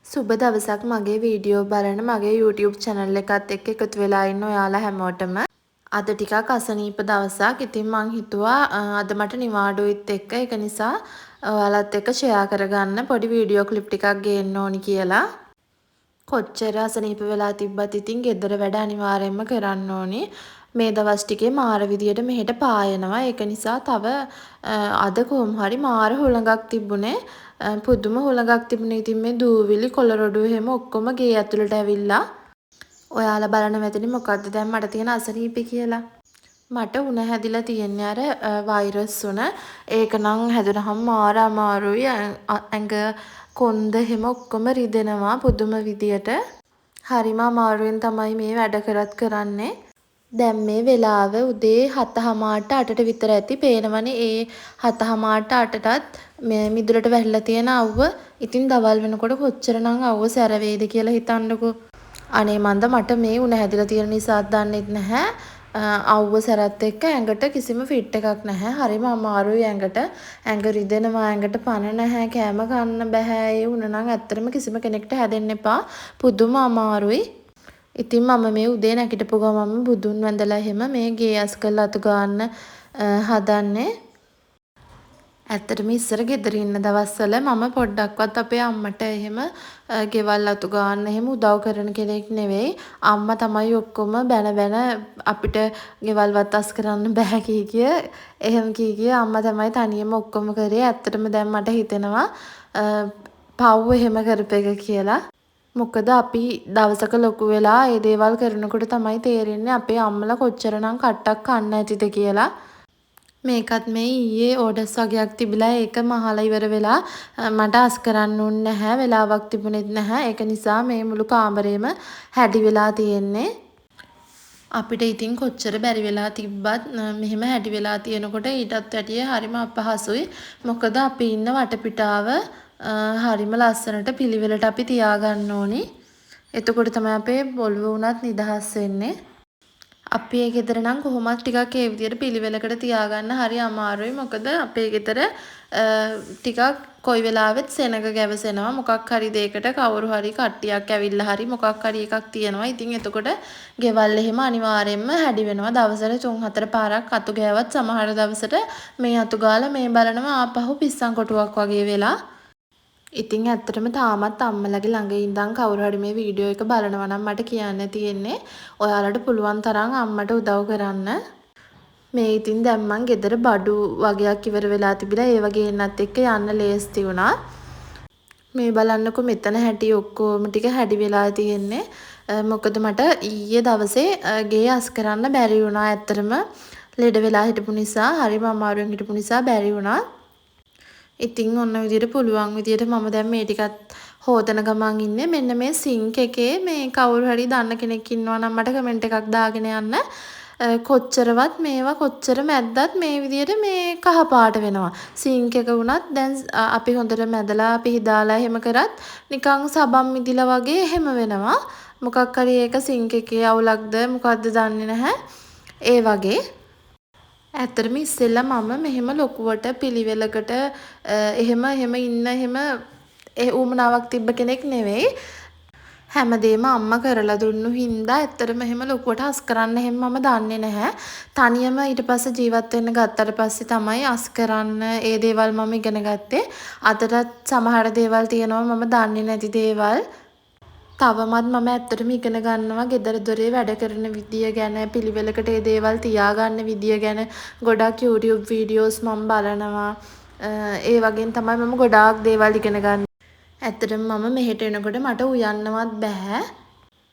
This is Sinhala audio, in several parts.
සුබ දවසක් මගේ වීඩියෝ බලන මගේ YouTube channel එකත් එක්ක එකතු වෙලා ඉන්න ඔයාලා හැමෝටම. අද ටිකක් අසනීප දවසක්. ඉතින් මං හිතුවා අද මට නිවාඩුවෙත් එක්ක ඒක නිසා ඔයාලත් එක්ක ෂෙයා කරගන්න පොඩි වීඩියෝ ක්ලිප් ටිකක් ගේන්න ඕනි කියලා. කොච්චර අසනීප වෙලා තිබ්බත් ඉතින් ගෙදර වැඩ අනිවාර්යයෙන්ම කරන්න ඕනි. මේ දවස් ටිකේ මාර විදියට මෙහෙට පායනවා. ඒක නිසා තව අද කොහොම හරි මාර හුළඟක් තිබුණේ. පුදුම හුළඟක් තිබුණේ. ඉතින් මේ දූවිලි කොළරොඩු එහෙම ඔක්කොම ගේ ඇතුළට ඇවිල්ලා. ඔයාලා බලන්න වැදෙන්නේ මොකද්ද දැන් මට තියෙන අසනීපේ කියලා. මට උණ හැදිලා තියෙන්නේ අර වෛරස් උණ. ඒක නම් හැදුනහම මාර අමාරුයි. ඇඟ කොන්ද එහෙම ඔක්කොම රිදෙනවා පුදුම විදියට. හරිම අමාරුවෙන් තමයි මේ වැඩ කරන්නේ. දැන් මේ වෙලාව උදේ 7:00ට 8ට විතර ඇති. පේනවනේ ඒ 7:00ට 8ටත් මේ මිදුලට වැහිලා තියෙන අවුව. ඉතින් දවල් වෙනකොට කොච්චරනම් අවුව සැර වේද කියලා හිතන්නකෝ. අනේ මන්ද මට මේ උණ හැදිලා තියෙන නිසාත් දන්නෙත් නැහැ. අවුව සැරත් එක්ක ඇඟට කිසිම ෆිට් එකක් නැහැ. හරිම අමාරුයි ඇඟට. ඇඟ රිදෙනවා, ඇඟට පණ නැහැ, කෑම කන්න බෑ. ඒ උණ නම් ඇත්තටම කිසිම කෙනෙක්ට හැදෙන්න එපා. පුදුම අමාරුයි. ඉතින් මම මේ උදේ නැගිටපු ගමන්ම බුදුන් වැඳලා එහෙම මේ ගේ අස් කරලා අතු ගන්න හදන්නේ. ඇත්තටම ඉස්සර ගෙදර ඉන්න දවස්වල මම පොඩ්ඩක්වත් අපේ අම්මට එහෙම ගෙවල් අතු ගන්න එහෙම උදව් කරන කෙනෙක් නෙවෙයි. අම්මා තමයි ඔක්කොම බැන අපිට ගෙවල්වත් අස් කරන්න බෑ කිය එහෙම කිය අම්මා තමයි තනියම ඔක්කොම කරේ. ඇත්තටම දැන් මට හිතෙනවා පව් එහෙම කරපෙක කියලා. මොකද අපි දවසක ලොකු වෙලා ඒ දේවල් කරනකොට තමයි තේරෙන්නේ අපේ අම්මලා කොච්චරනම් කට්ටක් කන්න ඇතිද කියලා. මේකත් මේ ඊයේ ඕඩර්ස් වගේක් තිබිලා ඒක මහලා ඉවර වෙලා මට අස් කරන්න උන් නැහැ. වෙලාවක් තිබුණෙත් නැහැ. ඒක නිසා මේ මුළු කාමරේම හැඩි වෙලා තියෙන්නේ. අපිට ඉතින් කොච්චර බැරි වෙලා තිබ්බත් මෙහෙම හැඩි වෙලා තියෙනකොට ඊටත් වැඩිය හරිම අපහසුයි. මොකද අපි ඉන්න වටපිටාව හරිම ලස්සනට පිළිවෙලට අපි තියාගන්න ඕනි. එතකොට තමයි අපේ බොල්ව උනත් නිදහස් වෙන්නේ. අපි ඒ ගෙදර නම් කොහොමත් ටිකක් ඒ විදියට පිළිවෙලකට තියාගන්න හරි අමාරුයි. මොකද අපේ ගෙදර ටිකක් කොයි වෙලාවෙත් සෙනග ගැවසෙනවා. මොකක් හරි දෙයකට කවුරු හරි කට්ටියක් ඇවිල්ලා හරි මොකක් හරි එකක් තියෙනවා. ඉතින් එතකොට ගෙවල් එහෙම අනිවාර්යෙන්ම හැඩි වෙනවා. දවසට 3-4 පාරක් අතු ගෑවත් සමහර දවසට මේ අතු ගාලා මේ බලනවා ආපහු පිස්සන් කොටුවක් වගේ වෙලා. ඉතින් ඇත්තටම තාමත් අම්මලගේ ළඟ ඉඳන් කවුරු හරි මේ වීඩියෝ එක බලනවා නම් මට කියන්න තියෙන්නේ ඔයාලට පුළුවන් තරම් අම්මට උදව් කරන්න. මේ ඉතින් දැන් මං ගෙදර බඩු වගේක් ඉවර වෙලා තිබිලා ඒ වගේ එන්නත් එක්ක යන්න ලේස්ති වුණා. මේ බලන්නකො මෙතන හැටි ඔක්කොම ටික හැඩි වෙලා තියෙන්නේ. මොකද මට ඊයේ දවසේ ගේ අස් කරන්න බැරි වුණා. ඇත්තටම ලෙඩ වෙලා හිටපු නිසා හරිම අමාරුවෙන් හිටපු නිසා බැරි වුණා. ඉතින් ඔන්න විදියට පුළුවන් විදියට මම දැන් මේ ටිකත් හොදන ගමන් ඉන්නේ. මෙන්න මේ සින්ක් එකේ මේ කවුරු හරි දන්න කෙනෙක් ඉන්නවා නම් මට කමෙන්ට් එකක් දාගෙන යන්න. කොච්චරවත් මේවා කොච්චර මැද්දත් මේ විදියට මේ කහ පාට වෙනවා. සින්ක් එක වුණත් දැන් අපි හොඳට මැදලා පිහදාලා එහෙම කරත් නිකන් සබම් මිදිලා වගේ එහෙම වෙනවා. මොකක් හරි ඒක සින්ක් එකේ අවුලක්ද මොකද්ද දන්නේ නැහැ. ඒ වගේ ඇත්තටම ඉස්සෙල්ලා මම මෙහෙම ලොකුවට පිළිවෙලකට එහෙම ඉන්න එහෙම උවමනාවක් තිබ්බ කෙනෙක් නෙවෙයි. හැමදේම අම්මා කරලා දුන්නු හින්දා ඇත්තටම එහෙම ලොකුවට අස් කරන්න එහෙම මම දන්නේ නැහැ. තනියම ඊට පස්සේ ජීවත් වෙන්න ගත්තට පස්සේ තමයි අස් කරන්න ඒ දේවල් මම ඉගෙන ගත්තේ. අදටත් සමහර දේවල් තියෙනවා මම දන්නේ නැති දේවල්. තවමත් මම ඇත්තටම ඉගෙන ගන්නවා ගෙදර දොරේ වැඩ කරන විදිය ගැන පිළිවෙලකට ඒ දේවල් තියාගන්න විදිය ගැන ගොඩක් YouTube වීඩියෝස් මම බලනවා. ඒ වගේන් තමයි මම ගොඩාක් දේවල් ඉගෙන ගන්න. ඇත්තටම මම මෙහෙට එනකොට මට උයන්නවත් බෑ.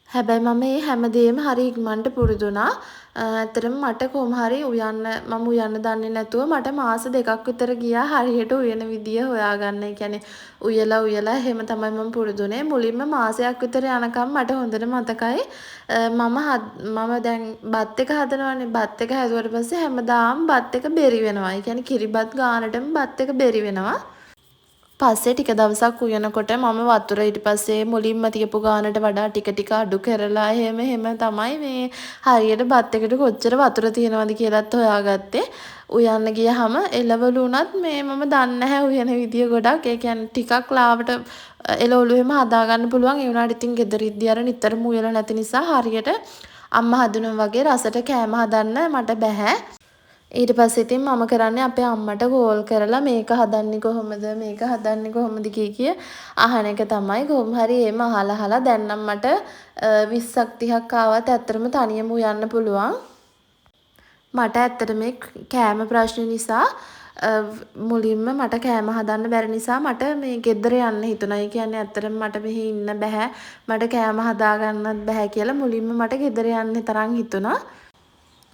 හැබැයි මම මේ හැමදේම හරි ඉක්මනට පුරුදු වුණා. ඇත්තටම මට කොහොම හරි මම උයන්න දන්නේ නැතුව මට මාස 2ක් විතර ගියා හරියට උයන විදිය හොයාගන්න. ඒ කියන්නේ උයලා එහෙම තමයි මම පුරුදු වුණේ. මුලින්ම මාසයක් විතර යනකම් මට හොඳට මතකයි. මම දැන් බත් එක හදනවානේ. බත් එක හැදුවට පස්සේ හැමදාම බත් එක බෙරි වෙනවා. ඒ කියන්නේ කිරිබත් ගානටම බත් එක බෙරි වෙනවා. පස්සේ ටික දවසක් උයනකොට මම වතුර ඊට පස්සේ මුලින්ම තියපු ගානට වඩා ටික අඩු කරලා එහෙම තමයි මේ හරියට බත් එකට කොච්චර වතුර තියෙනවද කියලාත් හොයාගත්තේ. උයන්න ගියහම එළවලු උනත් මේ මම දන්නේ නැහැ උයන විදිය ගොඩක්. ඒ කියන්නේ ටිකක් ලාවට එළවලු එහෙම හදා ගන්න පුළුවන්. ඒ වුණාට ඉතින් ගෙදරින්දී අර නිතරම උයලා නැති නිසා හරියට අම්මා හදනවා වගේ රසට කෑම හදන්න මට බෑ. ඊට පස්සේ ඉතින් මම කරන්නේ අපේ අම්මට කෝල් කරලා මේක හදන්නේ කොහොමද කිය අහන එක තමයි. කොහොම හරි එහෙම අහලා දැන් නම් මට 20ක් 30ක් ආවත් ඇත්තටම තනියම උයන්න පුළුවන්. මට ඇත්තට මේ කෑම ප්‍රශ්න නිසා මුලින්ම මට කෑම හදන්න බැරි නිසා මට මේ ගෙදර යන්න හිතුණා. ඒ කියන්නේ ඇත්තටම මට මෙහි ඉන්න බෑ. මට කෑම හදා ගන්නත් බෑ කියලා මුලින්ම මට ගෙදර යන්න තරම් හිතුණා.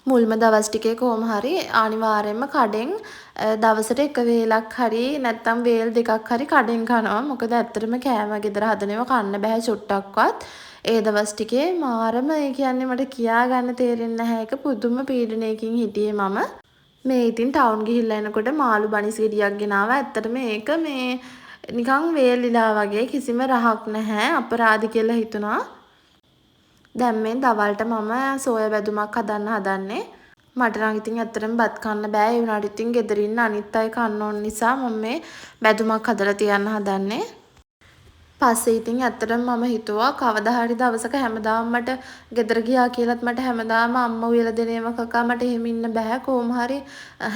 මුල්ම දවස් ටිකේ කොහොම හරි අනිවාර්යයෙන්ම කඩෙන් දවසට එක වේලක් හරි නැත්නම් වේල් දෙකක් හරි කඩෙන් කනවා. මොකද ඇත්තටම කෑම ගෙදර හදනව කන්න බෑ චුට්ටක්වත්. ඒ දවස් ටිකේ මාරම ඒ කියන්නේ මට කියා ගන්න තේරෙන්නේ නැහැ. ඒක පුදුම පීඩනයකින් හිටියේ මම. මේ ඉතින් ටවුන් ගිහිල්ලා එනකොට මාළු බනිස් ගෙඩියක් ගෙනාවා. ඇත්තට මේක මේ නිකන් වේලිලා වගේ කිසිම රහක් නැහැ. අපරාධි කියලා හිතුණා. දැන් මේ දවල්ට මම සෝයා බැදුමක් හදන්නේ. මට නම් ඉතින් ඇත්තටම බත් කන්න බෑ. ඒ වුණාට ඉතින් ගෙදර ඉන්න අනිත් අය කන්න ඕන නිසා මම මේ බැදුමක් හදලා තියන්න හදන්නේ. පස්සේ ඉතින් ඇත්තටම මම හිතුවා කවදා හරි දවසක හැමදාම මට ගෙදර ගියා කියලාත් මට හැමදාම අම්මා උයලා දෙනේම කකා මට එහෙම ඉන්න බෑ. කොහොම හරි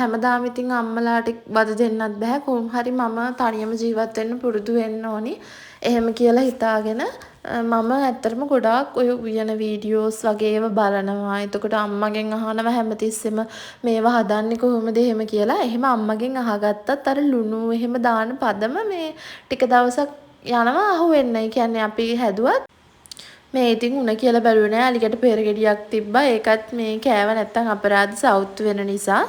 හැමදාම ඉතින් අම්මලාට වද දෙන්නත් බෑ. කොහොම හරි මම තනියම ජීවත් වෙන්න පුරුදු වෙන්න ඕනි. එහෙම කියලා හිතාගෙන මම ඇත්තටම ගොඩාක් ඔය උයන වීඩියෝස් වගේ ඒවා බලනවා. එතකොට අම්මගෙන් අහනවා හැමතිස්සෙම මේවා හදන්නේ කොහොමද එහෙම කියලා. එහෙම අම්මගෙන් අහගත්තත් අර ලුණු එහෙම දාන පදම මේ ටික දවසක් යනවා අහුවෙන්නේ. කියන්නේ අපි හැදුවත් මේ ඉතින් උණ කියලා බැලුවේ නෑ. අලිකට පෙර ගෙඩියක් තිබ්බා. ඒකත් මේ කෑව නැත්තම් අපරාධ සවුත් වෙන නිසා.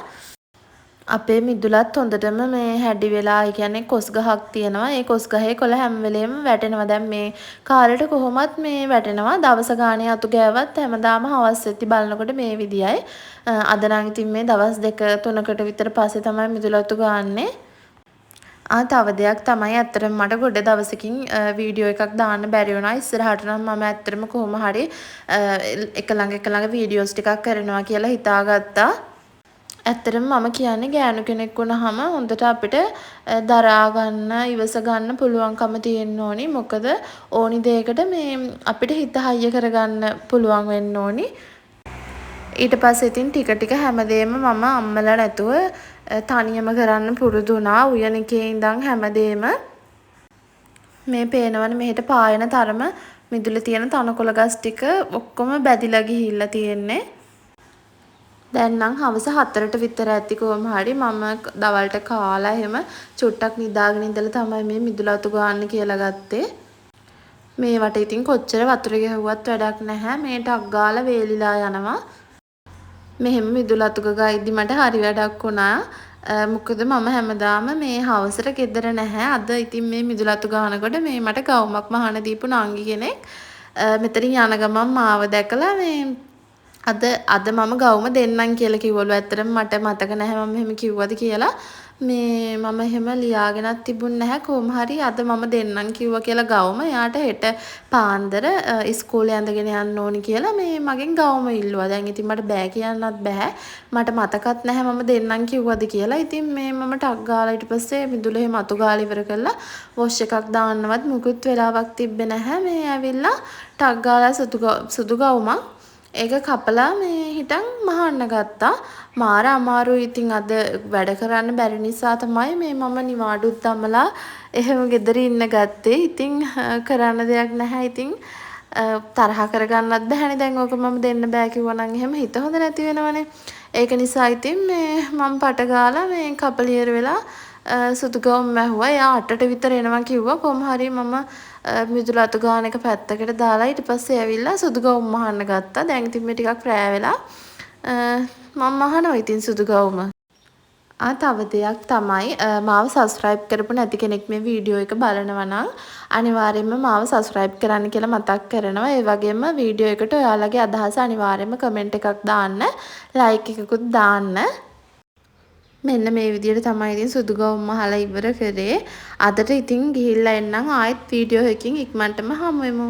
අපේ මිදුලත් හොඳටම මේ හැඩි වෙලා ඒ කියන්නේ කොස් ගහක් තියෙනවා. ඒ කොස් ගහේ කොළ හැම වෙලේම වැටෙනවා. දැන් මේ කාලෙට කොහොමත් මේ වැටෙනවා. දවස ගානේ අතු ගෑවත් හැමදාම හවස් වෙද්දි බලනකොට මේ විදියයි. අද නම් ඉතින් මේ දවස් 2-3කට විතර පස්සේ තමයි මිදුල අතු ගාන්නේ. තව දෙයක් තමයි ඇත්තටම මට ගොඩ දවසකින් වීඩියෝ එකක් දාන්න බැරි වුණා. ඉස්සරහට නම් මම ඇත්තටම කොහොම හරි එක ළඟ වීඩියෝස් ටිකක් කරනවා කියලා හිතාගත්තා. ඇත්තටම මම කියන්නේ ගෑනු කෙනෙක් වුණාම හොඳට අපිට දරා ගන්න, ඉවස ගන්න පුළුවන්කම තියෙන්න ඕනි. මොකද ඕනි දෙයකට මේ අපිට හිත හයිය කරගන්න පුළුවන් වෙන්න ඕනි. ඊට පස්සේ ඉතින් ටික හැමදේම මම අම්මලා නැතුව තනියම කරන්න පුරුදු වුණා. උයන එකේ ඉඳන් හැමදේම මේ පේනවනේ මෙහෙට පායන තරම මිදුලේ තියෙන තනකොළ ගස් ටික ඔක්කොම බැදිලා ගිහිල්ලා තියෙන්නේ. දැන් නම් හවස 4ට විතර ඇති. කොහොම හරි මම දවල්ට කාලා එහෙම චුට්ටක් නිදාගෙන ඉඳලා තමයි මේ මිදුල අතු ගන්න කියලා ගත්තේ. මේවට ඉතින් කොච්චර වතුර ගැහුවත් වැඩක් නැහැ. මේ ටක් ගාලා වේලිලා යනවා. මෙහෙම මිදුල අතු ගගයිද්දි මට හරි වැඩක් වුණා. මොකද මම හැමදාම මේ හවසට ගෙදර නැහැ. අද ඉතින් මේ මිදුල අතු ගන්නකොට මේ මට ගවුමක් මහාන දීපු නංගි කෙනෙක් මෙතනින් යන ගමන් මාව දැකලා මේ අද මම ගවුම දෙන්නම් කියලා කිව්වලු. ඇත්තටම මට මතක නැහැ මම එහෙම කිව්වද කියලා. මේ මම එහෙම ලියාගෙනත් තිබුණ නැහැ. කොහොම හරි අද මම දෙන්නම් කිව්වා කියලා ගවුම. එයාට හෙට පාන්දර ඉස්කෝලේ ඇඳගෙන යන්න ඕනි කියලා මේ මගෙන් ගවුම ඉල්ලුවා. දැන් ඉතින් මට බෑ කියන්නත් බෑ. මට මතකත් නැහැ මම දෙන්නම් කිව්වද කියලා. ඉතින් මේ මම ටක් ගාලා ඊට පස්සේ මිදුලේ මතු ගාලා ඉවර කළා. වොෂ් එකක් දාන්නවත් මුකුත් වෙලාවක් තිබ්බේ නැහැ. මේ ඇවිල්ලා ටක් ගාලා සුදු ගවුමක් ඒක කපලා මේ හිටන් මහන්න ගත්තා. මාර අමාරුයි. ඉතින් අද වැඩ කරන්න බැරි නිසා තමයි මේ මම නිවාඩුත් දමලා එහෙම ගෙදර ඉන්න ගත්තේ. ඉතින් කරන්න දෙයක් නැහැ. ඉතින් තරහ කරගන්නත් බැහැනේ. දැන් ඕක මම දෙන්න බෑ කිව්වා නම් එහෙම හිත හොඳ නැති වෙනවනේ. ඒක නිසා ඉතින් මේ මම පට ගාලා මේ කපලියර වෙලා සුදු ගවුම් මැහුවා. එයා 8ට විතර එනවා කිව්වා. කොහොම හරි මම මිදුල අතු ගාන එක පැත්තකට දාලා ඊට පස්සේ ඇවිල්ලා සුදු ගවුම් මහන්න ගත්තා. දැන් ඉතින් මේ ටිකක් රෑ වෙලා මම මහනවා ඉතින් සුදු ගවුම. තව දෙයක් තමයි මාව සබ්ස්ක්‍රයිබ් කරපු නැති කෙනෙක් මේ වීඩියෝ එක බලනවා නම් අනිවාර්යයෙන්ම මාව සබ්ස්ක්‍රයිබ් කරන්න කියලා මතක් කරනවා. ඒ වගේම වීඩියෝ එකට ඔයාලගේ අදහස අනිවාර්යයෙන්ම කමෙන්ට් එකක් දාන්න, ලයික් එකකුත් දාන්න. මෙන්න මේ විදිහට තමයි ඉතින් සුදු ගවුම් මහලා ඉවර කරේ. අදට ඉතින් ගිහිල්ලා එන්නම් ආයෙත් වීඩියෝ එකකින් ඉක්මනටම හමු වෙමු.